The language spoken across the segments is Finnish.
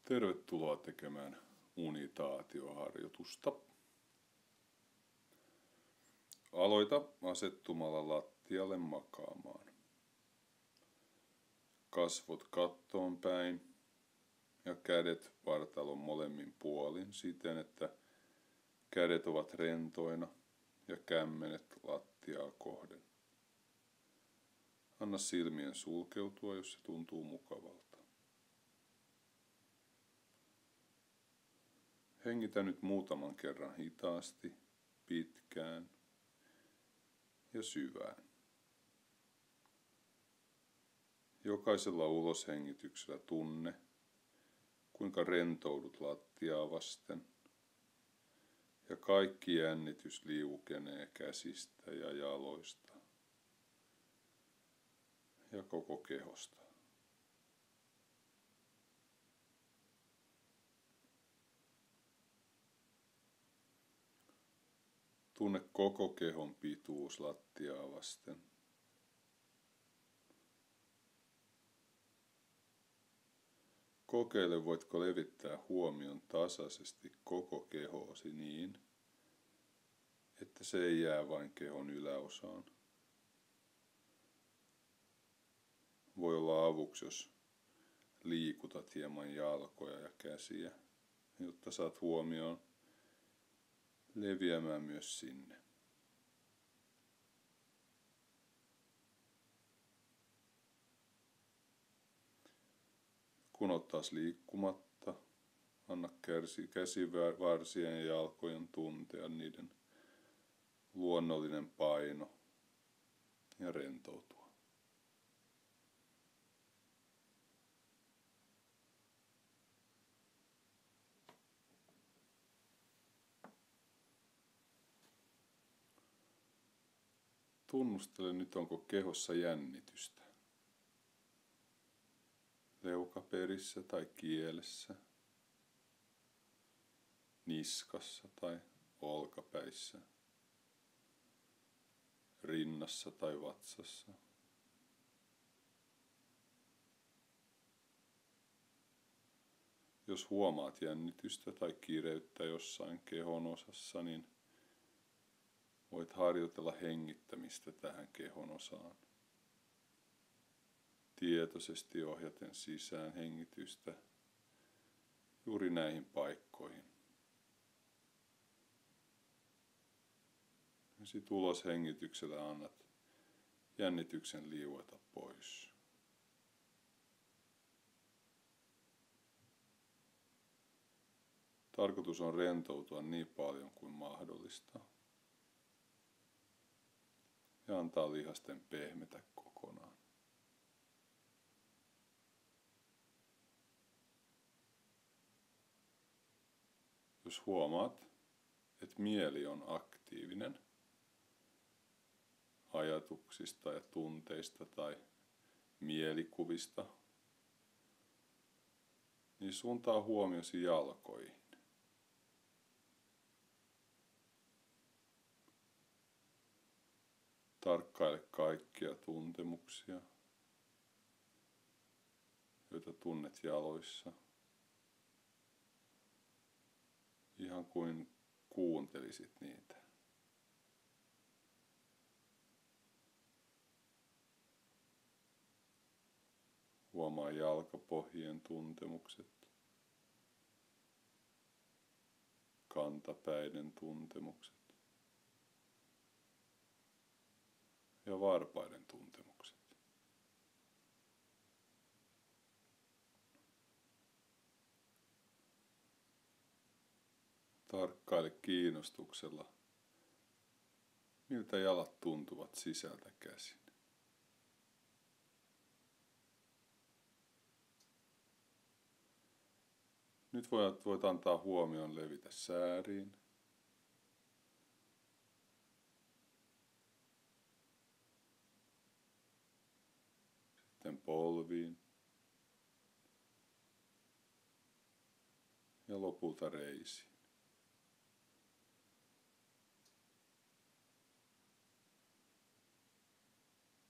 Tervetuloa tekemään unitaatioharjoitusta. Aloita asettumalla lattialle makaamaan. Kasvot kattoon päin ja kädet vartalon molemmin puolin siten, että kädet ovat rentoina ja kämmenet lattiaa kohden. Anna silmien sulkeutua, jos se tuntuu mukavalta. Hengitä nyt muutaman kerran hitaasti, pitkään ja syvään. Jokaisella uloshengityksellä tunne, kuinka rentoudut lattiaa vasten ja kaikki jännitys liukenee käsistä ja jaloista ja koko kehosta. Tunne koko kehon pituus lattiaa vasten. Kokeile, voitko levittää huomion tasaisesti koko kehoosi niin, että se ei jää vain kehon yläosaan. Voi olla avuksi, jos liikutat hieman jalkoja ja käsiä, jotta saat huomioon leviämään myös sinne. Kun oot taas liikkumatta, anna käsivarsien ja jalkojen tuntea niiden luonnollinen paino ja rentoutua. Tunnustele nyt, onko kehossa jännitystä. Leukaperissä tai kielessä, niskassa tai olkapäissä, rinnassa tai vatsassa. Jos huomaat jännitystä tai kireyttä jossain kehon osassa, niin voit harjoitella hengittämistä tähän kehon osaan. Tietoisesti ohjaten sisään hengitystä juuri näihin paikkoihin. Ja sit ulos hengityksellä annat jännityksen liueta pois. Tarkoitus on rentoutua niin paljon kuin mahdollista ja antaa lihasten pehmetä kokonaan. Jos huomaat, että mieli on aktiivinen ajatuksista ja tunteista tai mielikuvista, niin suuntaa huomiosi jalkoihin. Tarkkaile kaikkia tuntemuksia, joita tunnet jaloissa. Ihan kuin kuuntelisit niitä. Huomaa jalkapohjien tuntemukset, kantapäiden tuntemukset ja varpaiden tuntemukset. Tarkkaile kiinnostuksella, miltä jalat tuntuvat sisältä käsin. Nyt voit antaa huomion levitä sääriin. Sitten polviin. Ja lopulta reisiin.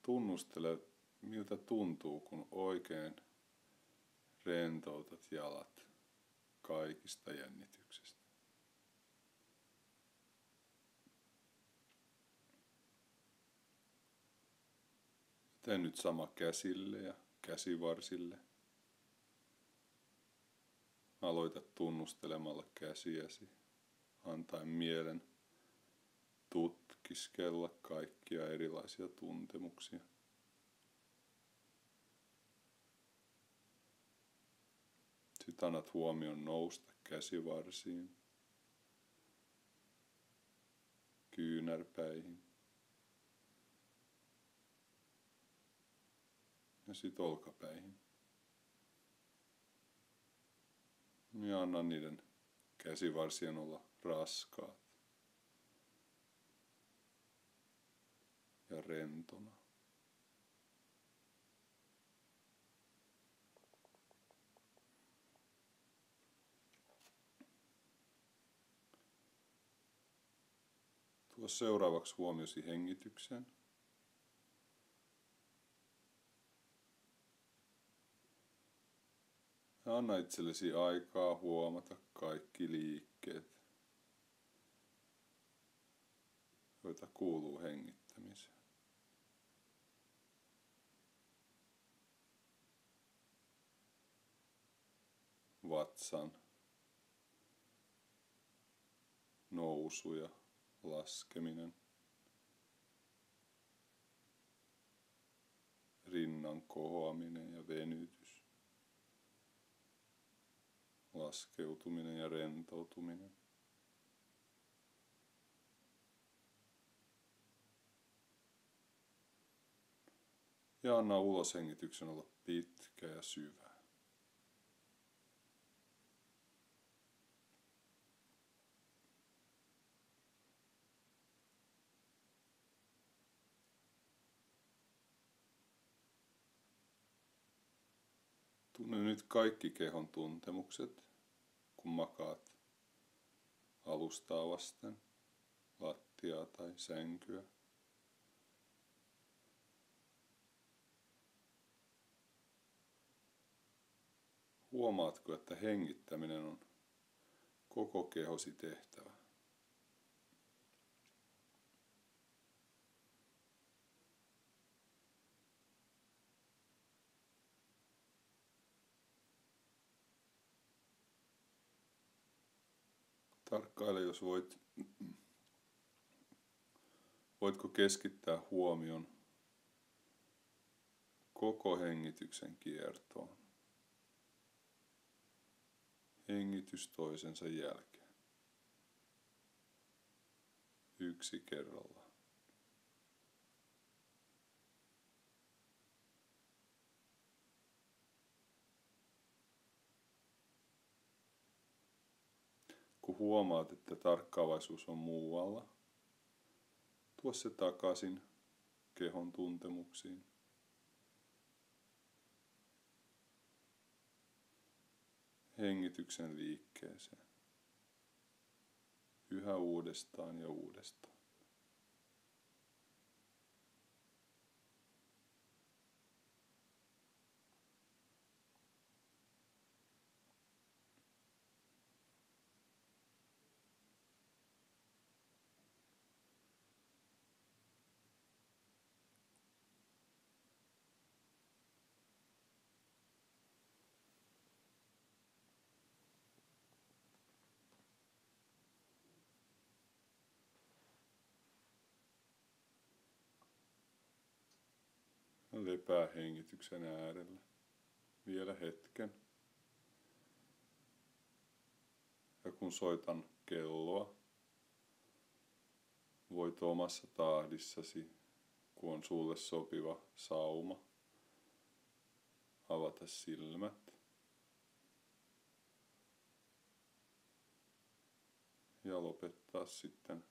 Tunnustele, miltä tuntuu, kun oikein rentoutat jalat kaikista jännityksistä. Tee nyt sama käsille ja käsivarsille. Aloita tunnustelemalla käsiäsi, antaen mielen tutkiskella kaikkia erilaisia tuntemuksia. Sitten annat huomion nousta käsivarsiin, kyynärpäihin ja sitten olkapäihin. Ja anna niiden käsivarsien olla raskaat ja rentona. Tuo seuraavaksi huomiosi hengitykseen. Ja anna itsellesi aikaa huomata kaikki liikkeet, joita kuuluu hengittämiseen. Vatsan nousu ja laskeminen. Rinnan kohoaminen ja venytys. Laskeutuminen ja rentoutuminen. Ja anna uloshengityksen olla pitkä ja syvä. Tunne nyt kaikki kehon tuntemukset, kun makaat alustaa vasten, lattiaa tai sänkyä. Huomaatko, että hengittäminen on koko kehosi tehtävä? Tarkkaile, jos voitko keskittää huomion koko hengityksen kiertoon. Hengitys toisensa jälkeen. Yksi kerrallaan. Kun huomaat, että tarkkaavaisuus on muualla, tuo se takaisin kehon tuntemuksiin. Hengityksen liikkeeseen. Yhä uudestaan ja uudestaan. Lepää hengityksen äärellä vielä hetken. Ja kun soitan kelloa, voit omassa tahdissasi, kun on sulle sopiva sauma, avata silmät ja lopettaa sitten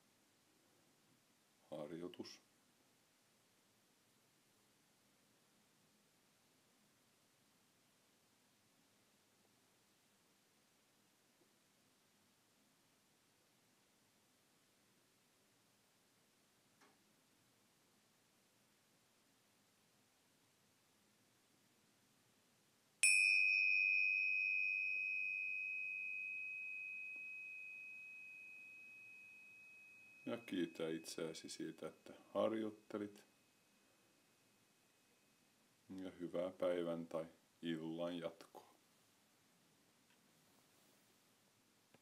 harjoitus. Ja kiitä itseäsi siitä, että harjoittelit. Ja hyvää päivän tai illan jatkoa.